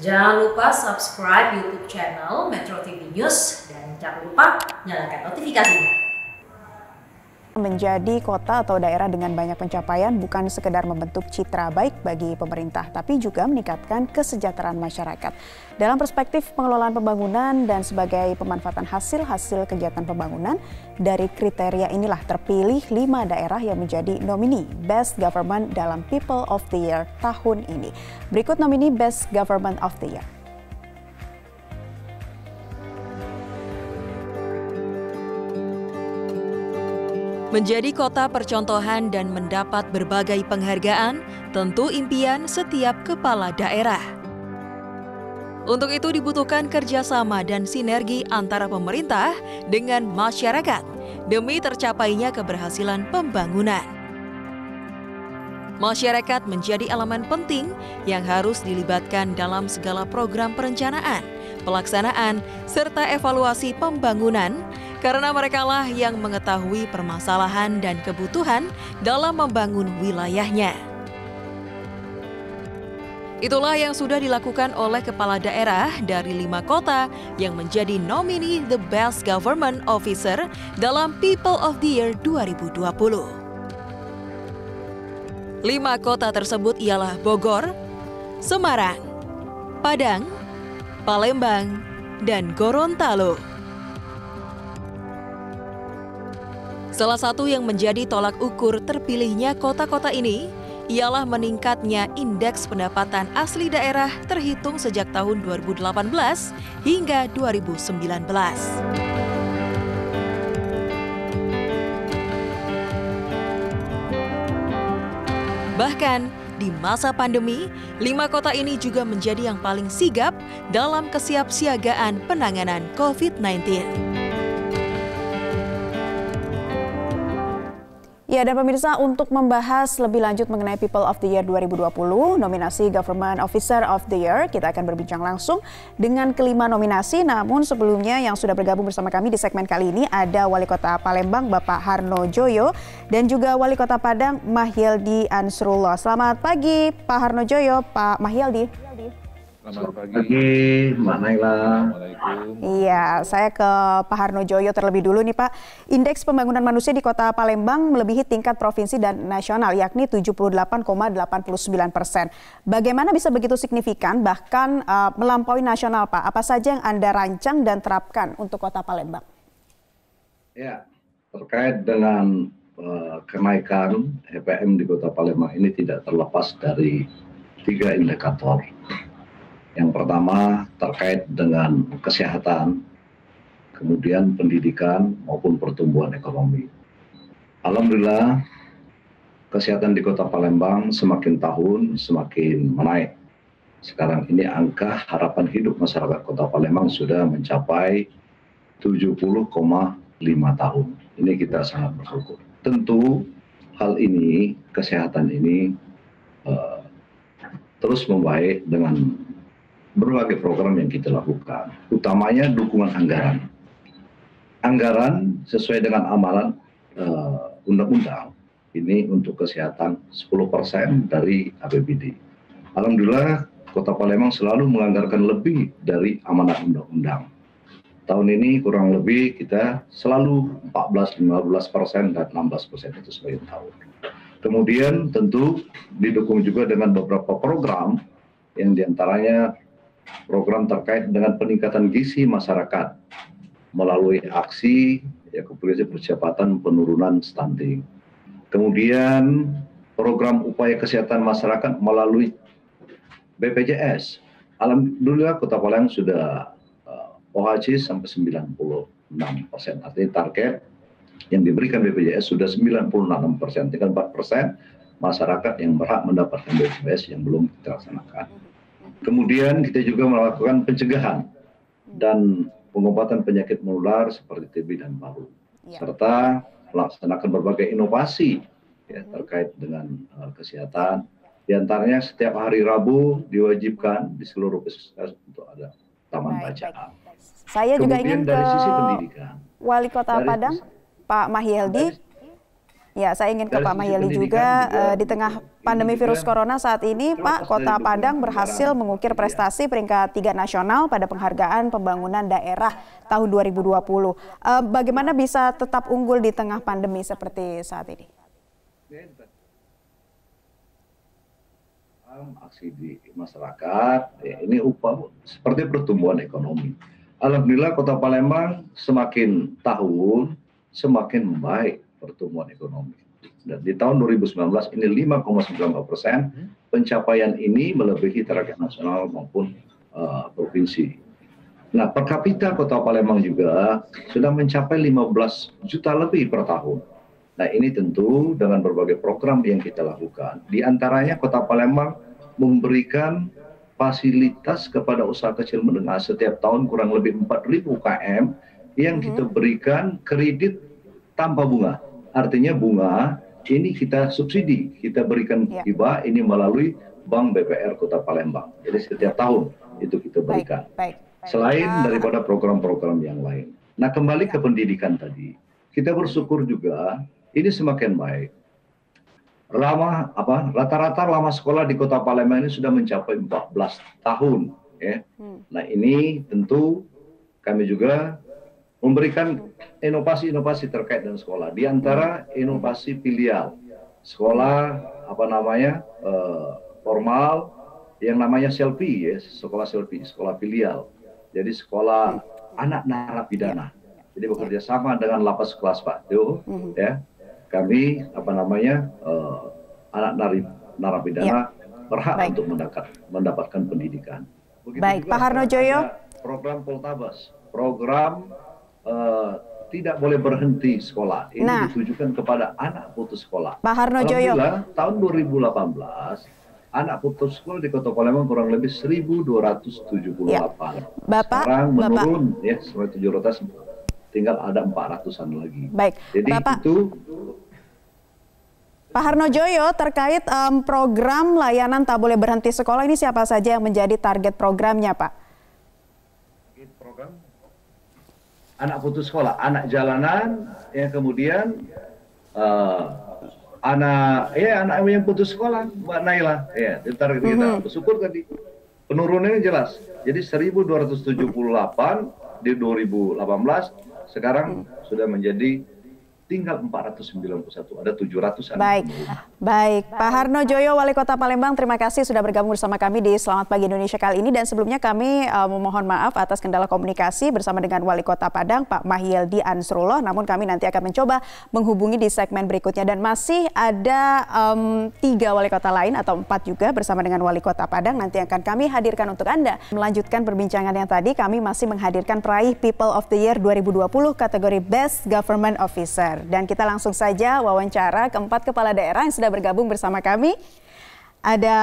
Jangan lupa subscribe YouTube channel Metro TV News dan jangan lupa nyalakan notifikasinya. Menjadi kota atau daerah dengan banyak pencapaian bukan sekedar membentuk citra baik bagi pemerintah, tapi juga meningkatkan kesejahteraan masyarakat. Dalam perspektif pengelolaan pembangunan dan sebagai pemanfaatan hasil kegiatan pembangunan, dari kriteria inilah terpilih 5 daerah yang menjadi nomini Best Government dalam People of the Year tahun ini. Berikut nomini Best Government of the Year. Menjadi kota percontohan dan mendapat berbagai penghargaan, tentu impian setiap kepala daerah. Untuk itu dibutuhkan kerjasama dan sinergi antara pemerintah dengan masyarakat demi tercapainya keberhasilan pembangunan. Masyarakat menjadi elemen penting yang harus dilibatkan dalam segala program perencanaan, pelaksanaan, serta evaluasi pembangunan, karena merekalah yang mengetahui permasalahan dan kebutuhan dalam membangun wilayahnya. Itulah yang sudah dilakukan oleh kepala daerah dari 5 kota yang menjadi nomini The Best Government Officer dalam People of the Year 2020. 5 kota tersebut ialah Bogor, Semarang, Padang, Palembang, dan Gorontalo. Salah satu yang menjadi tolak ukur terpilihnya kota-kota ini ialah meningkatnya indeks pendapatan asli daerah terhitung sejak tahun 2018 hingga 2019. Bahkan di masa pandemi, 5 kota ini juga menjadi yang paling sigap dalam kesiapsiagaan penanganan COVID-19. Ya, dan pemirsa, untuk membahas lebih lanjut mengenai People of the Year 2020, nominasi Government Officer of the Year, kita akan berbincang langsung dengan kelima nominasi. Namun sebelumnya yang sudah bergabung bersama kami di segmen kali ini ada Wali Kota Palembang, Bapak Harno Joyo, dan juga Wali Kota Padang, Mahyildi Ansrullah. Selamat pagi, Pak Harno Joyo, Pak Mahyildi. Selamat pagi, Mbak Naila. Iya, saya ke Pak Harno Joyo terlebih dulu nih Pak. Indeks pembangunan manusia di Kota Palembang melebihi tingkat provinsi dan nasional, yakni 78,89%. Bagaimana bisa begitu signifikan, bahkan melampaui nasional Pak? Apa saja yang Anda rancang dan terapkan untuk Kota Palembang? Ya, terkait dengan kenaikan EPM di Kota Palembang ini tidak terlepas dari 3 indikator. Yang pertama terkait dengan kesehatan, kemudian pendidikan maupun pertumbuhan ekonomi. Alhamdulillah, kesehatan di Kota Palembang semakin tahun semakin menaik. Sekarang ini angka harapan hidup masyarakat Kota Palembang sudah mencapai 70,5 tahun. Ini kita sangat bersyukur. Tentu hal ini, kesehatan ini terus membaik dengan berbagai program yang kita lakukan, utamanya dukungan anggaran. Anggaran sesuai dengan amalan undang-undang ini untuk kesehatan 10% dari APBD. Alhamdulillah, Kota Palembang selalu menganggarkan lebih dari amanat undang-undang. Tahun ini kurang lebih kita selalu 14, 15% dan 16% itu sebagai tahun. Kemudian tentu didukung juga dengan beberapa program yang diantaranya program terkait dengan peningkatan gizi masyarakat melalui aksi kepolisian percepatan penurunan stunting. Kemudian program upaya kesehatan masyarakat melalui BPJS. Alhamdulillah Kota Palembang sudah OHC sampai 96%. Artinya target yang diberikan BPJS sudah 96%. Tinggal 4% masyarakat yang berhak mendapatkan BPJS yang belum dilaksanakan. Kemudian kita juga melakukan pencegahan dan pengobatan penyakit menular seperti TB dan paru, serta melaksanakan berbagai inovasi terkait dengan kesehatan. Di antaranya setiap hari Rabu diwajibkan di seluruh puskesmas untuk ada taman bacaan. Saya juga ingin dari ke sisi pendidikan, Wali Kota Padang, Pak Mahyildi. Ya, saya ingin ke Dari Pak sisi Mahyildi pendidikan juga, di juga, tengah ini pandemi juga virus corona saat ini, Pak, terlepas dari Kota dukungan Padang anggaran berhasil mengukir ya. prestasi peringkat 3 nasional pada penghargaan pembangunan daerah tahun 2020. Bagaimana bisa tetap unggul di tengah pandemi seperti saat ini? Aksi di masyarakat, ya, ini upah seperti pertumbuhan ekonomi. Alhamdulillah Kota Palembang semakin tahun semakin membaik pertumbuhan ekonomi. Dan di tahun 2019 ini 5,9%, pencapaian ini melebihi target nasional maupun provinsi. Nah, per kapita Kota Palembang juga sudah mencapai 15 juta lebih per tahun. Nah, ini tentu dengan berbagai program yang kita lakukan. Di antaranya Kota Palembang memberikan fasilitas kepada usaha kecil menengah setiap tahun kurang lebih 4.000 UKM yang kita berikan kredit tanpa bunga. Artinya bunga ini kita subsidi, kita berikan hibah ini melalui Bank BPR Kota Palembang. Jadi setiap tahun itu kita berikan. Selain daripada program-program yang lain. Nah, kembali ke pendidikan tadi, kita bersyukur juga ini semakin baik. Rata-rata lama sekolah di Kota Palembang ini sudah mencapai 14 tahun. Ya. Nah, ini tentu kami juga memberikan inovasi-inovasi terkait dengan sekolah. Di antara inovasi filial, sekolah formal yang namanya selfie, ya, sekolah selfie, sekolah filial. Jadi sekolah anak narapidana. Jadi bekerja sama dengan lapas kelas Pak Teo, ya. Kami anak narapidana berhak untuk mendapatkan pendidikan. Begitu baik, juga Pak Harnojoyo. Program Poltabas, program tidak boleh berhenti sekolah. Ini ditujukan kepada anak putus sekolah. Pak Harnojoyo. Alhamdulillah, tahun 2018 anak putus sekolah di Kota Palembang kurang lebih 1.278. Sekarang menurun ya sampai 700, tinggal ada 400-an lagi. Baik, jadi Bapak, itu Pak Harnojoyo, terkait program layanan tak boleh berhenti sekolah ini siapa saja yang menjadi target programnya, Pak? Program anak putus sekolah, anak jalanan, yang kemudian anak yang putus sekolah, Mbak Naila, ya, target kita. Bersyukur tadi penurunannya jelas. Jadi 1.278 di 2018, sekarang sudah menjadi tinggal 491, ada 700-an. Baik. Pak Harnojoyo, Wali Kota Palembang, terima kasih sudah bergabung bersama kami di Selamat Pagi Indonesia kali ini. Dan sebelumnya kami memohon maaf atas kendala komunikasi bersama dengan Wali Kota Padang, Pak Mahyildi Ansrullah. Namun kami nanti akan mencoba menghubungi di segmen berikutnya. Dan masih ada 3 Wali Kota lain atau 4 juga bersama dengan Wali Kota Padang. Nanti akan kami hadirkan untuk Anda. Melanjutkan perbincangan yang tadi, kami masih menghadirkan peraih People of the Year 2020 kategori Best Government Officer. Dan kita langsung saja wawancara keempat kepala daerah yang sudah bergabung bersama kami. Ada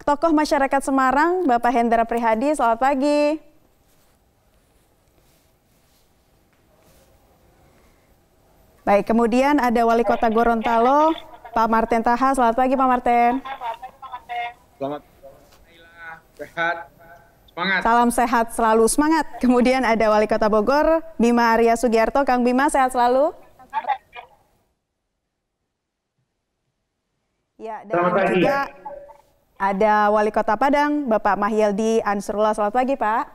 tokoh masyarakat Semarang, Bapak Hendra Prihadi, selamat pagi. Baik, kemudian ada Wali Kota Gorontalo, Pak Marten Taha, selamat pagi Pak Marten. Selamat sehat, semangat. Salam sehat selalu, semangat. Kemudian ada Wali Kota Bogor, Bima Arya Sugiarto, Kang Bima sehat selalu. Ya, dan juga ada Wali Kota Padang, Bapak Mahyildi Ansrullah. Selamat pagi, Pak.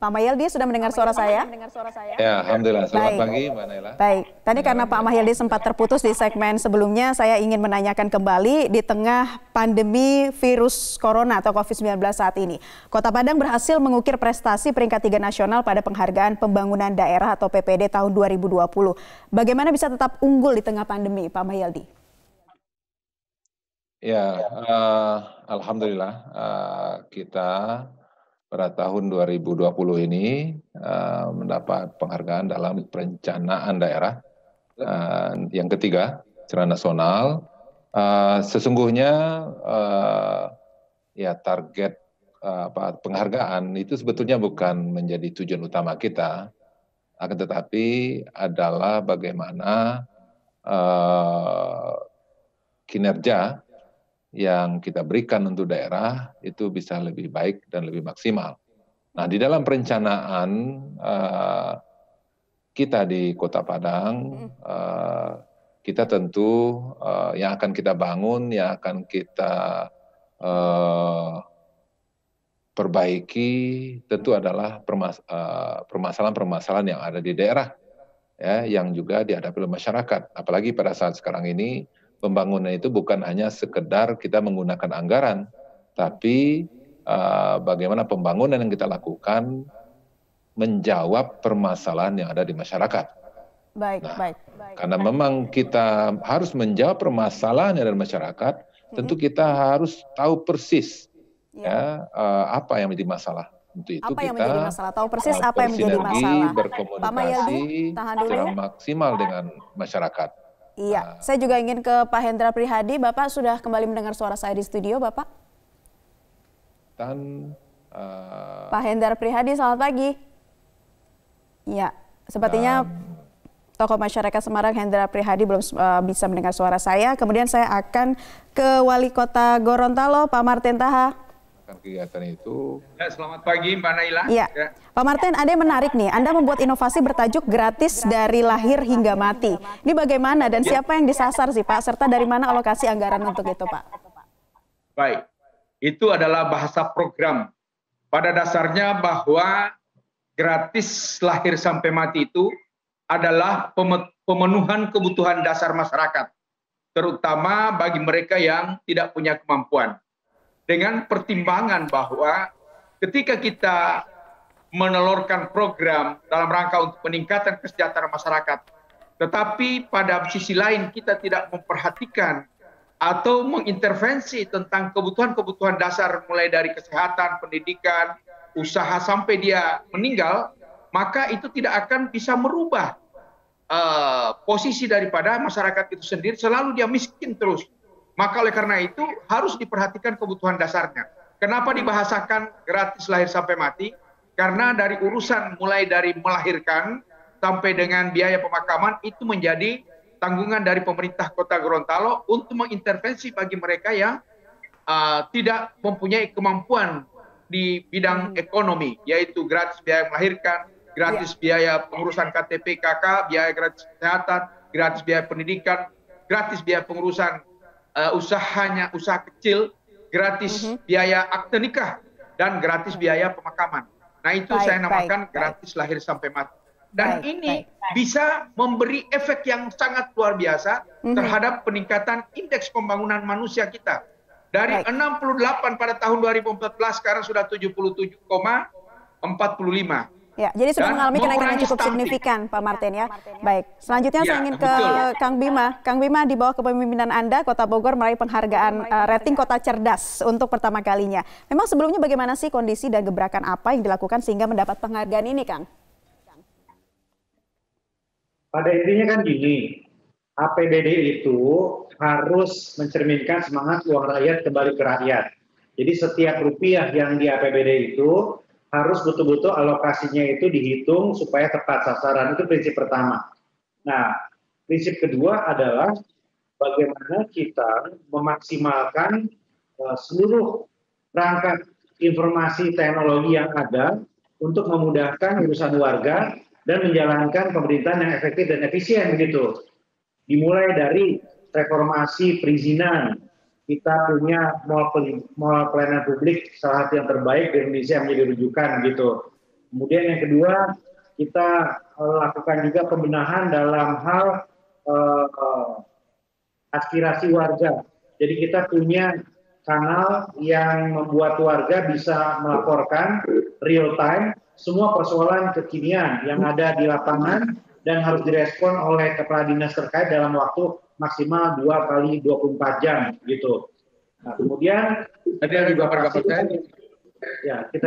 Pak Mahyildi sudah mendengar suara saya? Ya, alhamdulillah. Selamat pagi, Mbak Naila. Baik, tadi karena Pak Mahyildi sempat terputus di segmen sebelumnya, saya ingin menanyakan kembali di tengah pandemi virus corona atau COVID-19 saat ini. Kota Padang berhasil mengukir prestasi peringkat 3 nasional pada penghargaan pembangunan daerah atau PPD tahun 2020. Bagaimana bisa tetap unggul di tengah pandemi, Pak Mahyildi? Ya, alhamdulillah kita pada tahun 2020 ini mendapat penghargaan dalam perencanaan daerah yang ketiga secara nasional. Sesungguhnya ya target penghargaan itu sebetulnya bukan menjadi tujuan utama kita, akan tetapi adalah bagaimana kinerja yang kita berikan untuk daerah itu bisa lebih baik dan lebih maksimal. Nah, di dalam perencanaan kita di Kota Padang, kita tentu yang akan kita bangun, yang akan kita perbaiki tentu adalah permasalahan-permasalahan yang ada di daerah, ya, yang juga dihadapi oleh masyarakat. Apalagi pada saat sekarang ini, pembangunan itu bukan hanya sekedar kita menggunakan anggaran, tapi bagaimana pembangunan yang kita lakukan menjawab permasalahan yang ada di masyarakat. Baik, Nah, baik. karena memang kita harus menjawab permasalahan yang ada di masyarakat, tentu kita harus tahu persis ya apa yang menjadi masalah. Untuk itu Apa yang kita menjadi masalah? Tahu persis apa yang menjadi masalah. Pak Mayildi, berkomunikasi tahan dulu. secara maksimal dengan masyarakat. Iya, saya juga ingin ke Pak Hendra Prihadi. Bapak sudah kembali mendengar suara saya di studio, Bapak? Dan Pak Hendra Prihadi, selamat pagi. Iya, sepertinya tokoh masyarakat Semarang Hendra Prihadi belum bisa mendengar suara saya. Kemudian saya akan ke Wali Kota Gorontalo, Pak Martin Taha. Kegiatan itu. Ya, selamat pagi Mbak Naila. Iya, ya. Pak Martin, ada yang menarik nih. Anda membuat inovasi bertajuk gratis dari lahir hingga mati. Ini bagaimana dan siapa yang disasar sih Pak? Serta dari mana alokasi anggaran untuk itu Pak? Baik, itu adalah bahasa program. Pada dasarnya bahwa gratis lahir sampai mati itu adalah pemenuhan kebutuhan dasar masyarakat, terutama bagi mereka yang tidak punya kemampuan. Dengan pertimbangan bahwa ketika kita menelurkan program dalam rangka untuk peningkatan kesejahteraan masyarakat, tetapi pada sisi lain kita tidak memperhatikan atau mengintervensi tentang kebutuhan-kebutuhan dasar mulai dari kesehatan, pendidikan, usaha sampai dia meninggal, maka itu tidak akan bisa merubah posisi daripada masyarakat itu sendiri, selalu dia miskin terus. Maka oleh karena itu harus diperhatikan kebutuhan dasarnya. Kenapa dibahasakan gratis lahir sampai mati? Karena dari urusan mulai dari melahirkan sampai dengan biaya pemakaman itu menjadi tanggungan dari pemerintah Kota Gorontalo untuk mengintervensi bagi mereka yang tidak mempunyai kemampuan di bidang ekonomi, yaitu gratis biaya melahirkan, gratis biaya pengurusan KTP KK, biaya gratis kesehatan, gratis biaya pendidikan, gratis biaya pengurusan usahanya, usaha kecil, gratis biaya akte nikah, dan gratis biaya pemakaman. Nah itu saya namakan gratis lahir sampai mati. Dan ini bisa memberi efek yang sangat luar biasa terhadap peningkatan indeks pembangunan manusia kita. Dari 68 pada tahun 2014 sekarang sudah 77,45. Ya, jadi sudah mengalami kenaikan yang cukup signifikan, Pak Martin ya. Baik, selanjutnya saya ingin ke Kang Bima. Kang Bima, di bawah kepemimpinan Anda, Kota Bogor meraih penghargaan rating Kota Cerdas untuk pertama kalinya. Memang sebelumnya bagaimana sih kondisi dan gebrakan apa yang dilakukan sehingga mendapat penghargaan ini, Kang? Pada intinya kan gini, APBD itu harus mencerminkan semangat uang rakyat kembali ke rakyat. Jadi setiap rupiah yang di APBD itu harus betul-betul alokasinya itu dihitung supaya tepat sasaran. Itu prinsip pertama. Nah, prinsip kedua adalah bagaimana kita memaksimalkan seluruh perangkat informasi teknologi yang ada untuk memudahkan urusan warga dan menjalankan pemerintahan yang efektif dan efisien begitu. Dimulai dari reformasi perizinan, kita punya mall pelayanan publik salah satu yang terbaik di Indonesia menjadi rujukan gitu. Kemudian yang kedua, kita lakukan juga pembenahan dalam hal aspirasi warga. Jadi kita punya kanal yang membuat warga bisa melaporkan real time semua persoalan kekinian yang ada di lapangan dan harus direspon oleh kepala dinas terkait dalam waktu maksimal 2x24 jam gitu. Nah, kemudian kita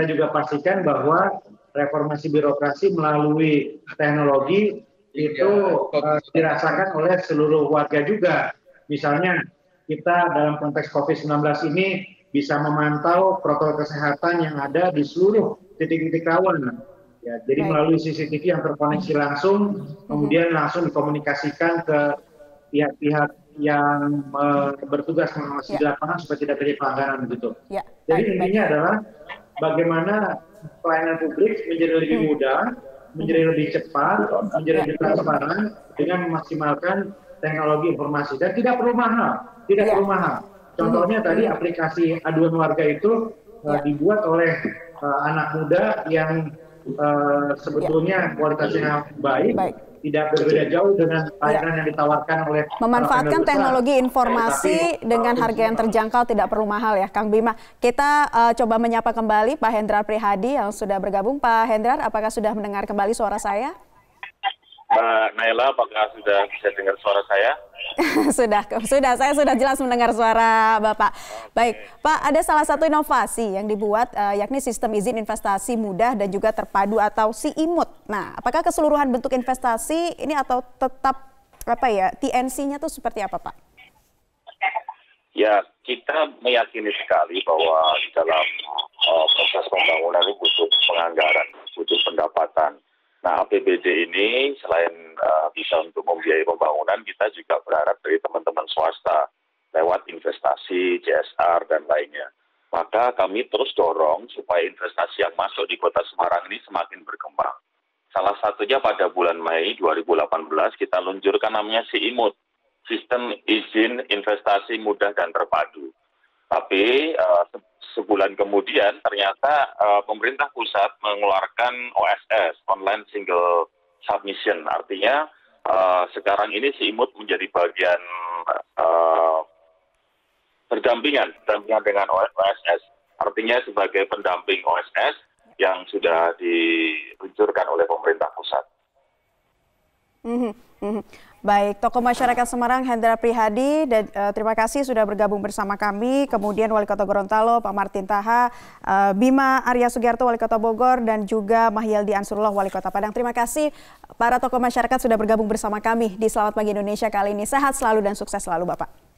juga pastikan bahwa reformasi birokrasi melalui teknologi itu dirasakan oleh seluruh warga juga. Misalnya kita dalam konteks COVID-19 ini bisa memantau protokol kesehatan yang ada di seluruh titik-titik rawan. Ya, jadi melalui CCTV yang terkoneksi langsung, kemudian langsung dikomunikasikan ke pihak-pihak yang bertugas mengawasi di lapangan supaya tidak terjadi pelanggaran begitu. Jadi intinya adalah bagaimana pelayanan publik menjadi lebih mudah, menjadi lebih cepat, menjadi lebih transparan dengan memaksimalkan teknologi informasi dan tidak perlu mahal, Contohnya tadi aplikasi aduan warga itu dibuat oleh anak muda yang sebetulnya kualitasnya baik. Tidak berbeda jauh dengan layanan yang ditawarkan oleh memanfaatkan teknologi informasi dengan harga yang terjangkau, tidak perlu mahal ya, Kang Bima. Kita coba menyapa kembali Pak Hendrar Prihadi yang sudah bergabung. Pak Hendrar, apakah sudah mendengar kembali suara saya? Mbak Naila, apakah sudah bisa dengar suara saya? Sudah, saya sudah jelas mendengar suara Bapak. Baik, Pak, ada salah satu inovasi yang dibuat yakni sistem izin investasi mudah dan juga terpadu atau SIIMUD. Nah, apakah keseluruhan bentuk investasi ini atau tetap TNC-nya tuh seperti apa, Pak? Ya, kita meyakini sekali bahwa di dalam proses pembangunan itu butuh penganggaran, butuh pendapatan. Nah, APBD ini selain bisa untuk membiayai pembangunan, kita juga berharap dari teman-teman swasta lewat investasi, CSR, dan lainnya. Maka kami terus dorong supaya investasi yang masuk di Kota Semarang ini semakin berkembang. Salah satunya pada bulan Mei 2018 kita luncurkan namanya SIIMUD, Sistem Izin Investasi Mudah dan Terpadu. Tapi sebulan kemudian ternyata pemerintah pusat mengeluarkan OSS, Online Single Submission. Artinya sekarang ini SIIMUD menjadi bagian berdampingan dengan OSS. Artinya sebagai pendamping OSS yang sudah diluncurkan oleh pemerintah pusat. Baik, tokoh masyarakat Semarang Hendrar Prihadi, dan terima kasih sudah bergabung bersama kami. Kemudian Wali Kota Gorontalo Pak Martin Taha, Bima Arya Sugiarto Wali Kota Bogor, dan juga Mahyildi Ansarullah Wali Kota Padang. Terima kasih para tokoh masyarakat sudah bergabung bersama kami di Selamat Pagi Indonesia kali ini. Sehat selalu dan sukses selalu Bapak.